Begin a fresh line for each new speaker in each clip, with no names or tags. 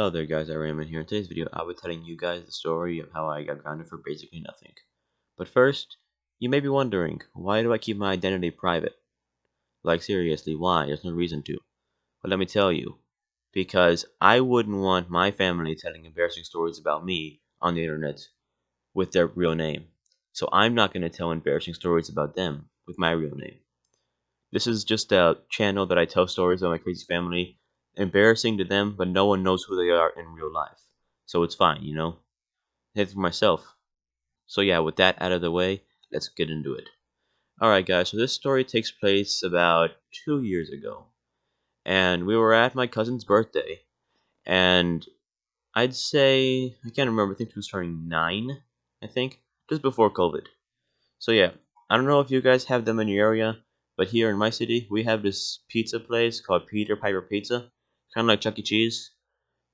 Hello there guys, Raymond here. In today's video, I'll be telling you guys the story of how I got grounded for basically nothing. But first, you may be wondering, why do I keep my identity private? Like seriously, why? There's no reason to. But let me tell you, because I wouldn't want my family telling embarrassing stories about me on the internet with their real name. So I'm not going to tell embarrassing stories about them with my real name. This is just a channel that I tell stories about my crazy family, embarrassing to them, but no one knows who they are in real life. So it's fine, you know? It's for myself. So yeah, with that out of the way, let's get into it. Alright guys, so this story takes place about 2 years ago. And we were at my cousin's birthday. And I'd say, I can't remember, I think he was turning 9, I think. Just before COVID. So yeah, I don't know if you guys have them in your area, but here in my city, we have this pizza place called Peter Piper Pizza. Kind of like Chuck E. Cheese.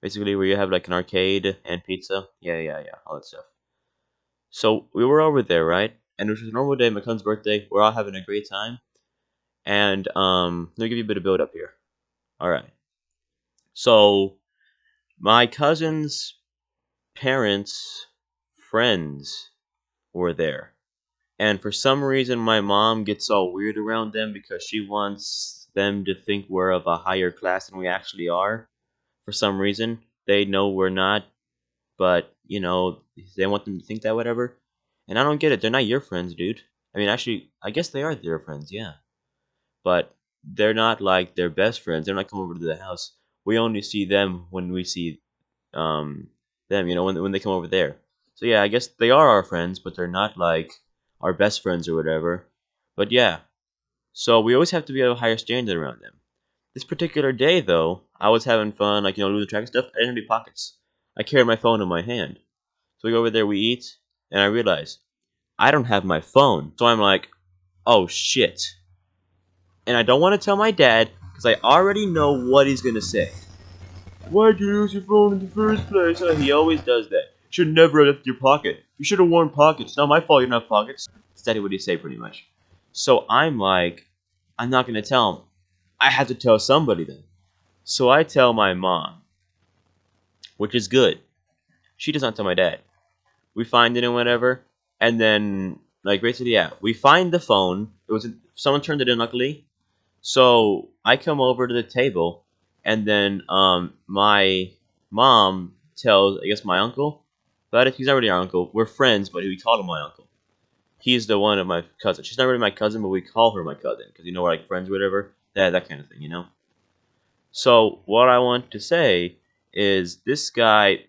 Basically, where you have like an arcade and pizza. Yeah, all that stuff. So we were over there, right? And it was a normal day, my cousin's birthday. We're all having a great time. And let me give you a bit of build up here. Alright. So my cousin's parents' friends were there. And for some reason, my mom gets all weird around them because she wants them to think we're of a higher class than we actually are. For some reason, they know we're not, but, you know, they want them to think that, whatever. And I don't get it. They're not your friends, dude. I mean, actually, I guess they are their friends, yeah. But they're not like their best friends. They're not coming over to the house. We only see them when we see um them, you know, when they come over there. So yeah, I guess they are our friends, but they're not like our best friends or whatever. But yeah, so we always have to be at a higher standard around them. This particular day, though, I was having fun, like, you know, losing track of stuff. I didn't have any pockets. I carried my phone in my hand. So we go over there, we eat, and I realize I don't have my phone. So I'm like, oh shit. And I don't want to tell my dad because I already know what he's gonna say. Why'd you lose your phone in the first place? He always does that. Should never have left your pocket. You should have worn pockets. It's not my fault you don't have pockets. That's what he say pretty much. So I'm like, I'm not gonna tell him. I have to tell somebody then. So I tell my mom, which is good. She does not tell my dad. We find it and whatever, and then like basically yeah, we find the phone. It was someone turned it in luckily. So I come over to the table, and then my mom tells I guess my uncle about it. He's not really our uncle. We're friends, but we call him my uncle. He's the one of my cousin. She's not really my cousin, but we call her my cousin because you know we're like friends, or whatever. That kind of thing, you know. So what I want to say is this guy,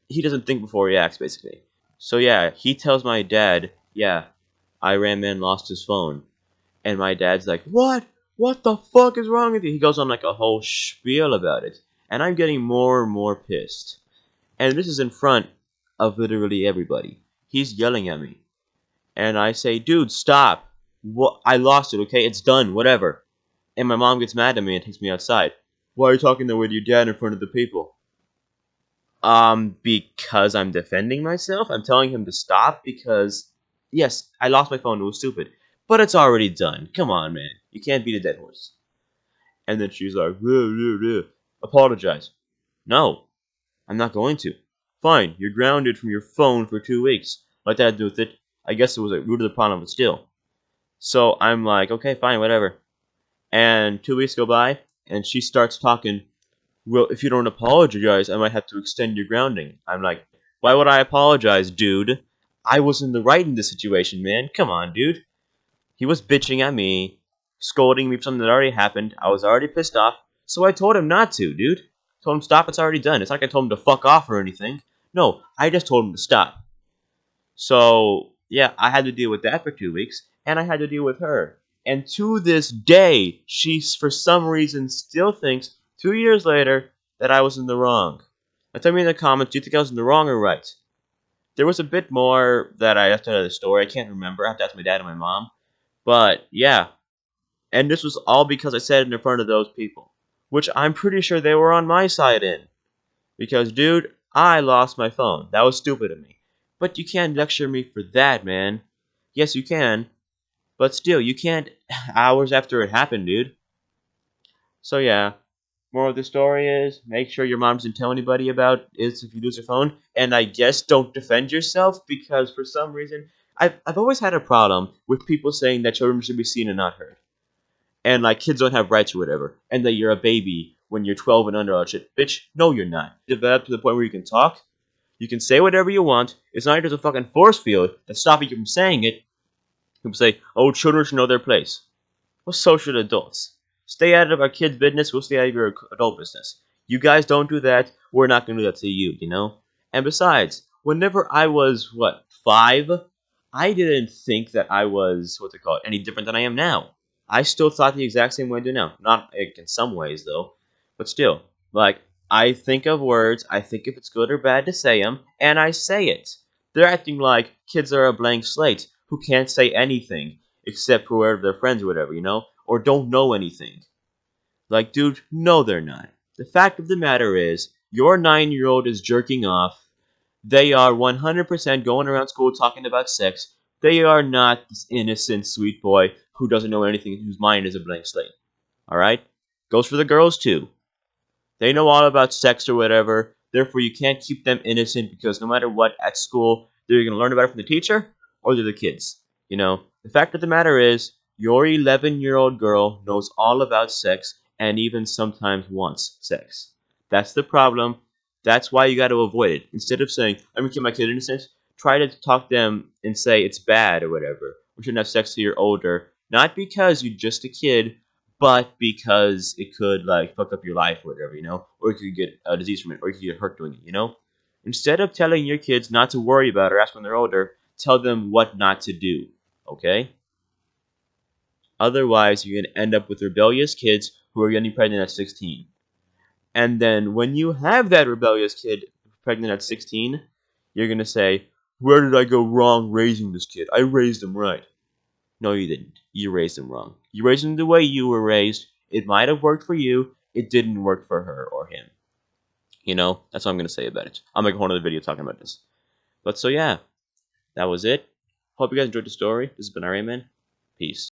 he doesn't think before he acts, basically. So yeah, he tells my dad, yeah, Iran Man lost his phone. And my dad's like, what? What the fuck is wrong with you? He goes on like a whole spiel about it. And I'm getting more and more pissed. And this is in front of literally everybody. He's yelling at me. And I say, dude, stop. What? I lost it, okay? It's done, whatever. And my mom gets mad at me and takes me outside. Why are you talking with your dad in front of the people? Because I'm defending myself. I'm telling him to stop because, yes, I lost my phone. It was stupid. But it's already done. Come on, man. You can't beat a dead horse. And then she's like, apologize. No, I'm not going to. Fine, you're grounded from your phone for 2 weeks. Like that to do with it. I guess it was a root of the problem, but still. So I'm like, okay, fine, whatever. And 2 weeks go by, and she starts talking. Well, if you don't apologize, I might have to extend your grounding. I'm like, why would I apologize, dude? I was in the right in this situation, man. Come on, dude. He was bitching at me, scolding me for something that already happened. I was already pissed off, so I told him not to, dude. Told him stop, it's already done. It's not like I told him to fuck off or anything. No, I just told him to stop. So, yeah, I had to deal with that for 2 weeks, and I had to deal with her. And to this day, she, for some reason, still thinks, 2 years later, that I was in the wrong. Now tell me in the comments, do you think I was in the wrong or right? There was a bit more that I left out of the story. I can't remember. I have to ask my dad and my mom. But, yeah. And this was all because I said it in front of those people. Which I'm pretty sure they were on my side in. Because, dude, I lost my phone. That was stupid of me. But you can't lecture me for that, man. Yes, you can. But still, you can't hours after it happened, dude. So, yeah. Moral of the story is make sure your mom doesn't tell anybody about it if you lose your phone. And I guess don't defend yourself because for some reason I've always had a problem with people saying that children should be seen and not heard. And like kids don't have rights or whatever. And that you're a baby when you're 12 and under all that shit. Bitch, no you're not. Develop to the point where you can talk. You can say whatever you want. It's not like there's a fucking force field that's stopping you from saying it. People say, oh, children should know their place. We're social adults. Stay out of our kids' business. We'll stay out of your adult business. You guys don't do that. We're not going to do that to you, you know? And besides, whenever I was, 5, I didn't think that I was, any different than I am now. I still thought the exact same way I do now. Not in some ways, though. But still, like, I think of words, I think if it's good or bad to say them, and I say it. They're acting like kids are a blank slate who can't say anything except for wherever their friends or whatever, you know? Or don't know anything. Like, dude, no, they're not. The fact of the matter is, your 9-year-old is jerking off. They are 100% going around school talking about sex. They are not this innocent, sweet boy who doesn't know anything, whose mind is a blank slate. Alright? Goes for the girls, too. They know all about sex or whatever. Therefore, you can't keep them innocent because no matter what, at school, they're going to learn about it from the teacher or they're the kids. You know, the fact of the matter is, your 11-year-old girl knows all about sex and even sometimes wants sex. That's the problem. That's why you got to avoid it. Instead of saying, I'm going to keep my kid innocent, try to talk to them and say it's bad or whatever. We shouldn't have sex till you're older. Not because you're just a kid, but because it could like fuck up your life or whatever, you know, or you could get a disease from it, or you could get hurt doing it, you know. Instead of telling your kids not to worry about it or ask when they're older, tell them what not to do. Okay? Otherwise, you're gonna end up with rebellious kids who are getting pregnant at 16. And then when you have that rebellious kid pregnant at 16, you're gonna say, "Where did I go wrong raising this kid? I raised him right." No, you didn't. You raised him wrong. You raised him the way you were raised. It might have worked for you. It didn't work for her or him. You know, that's what I'm going to say about it. I'll make a whole other video talking about this. But so yeah, that was it. Hope you guys enjoyed the story. This has been RA Man. Peace.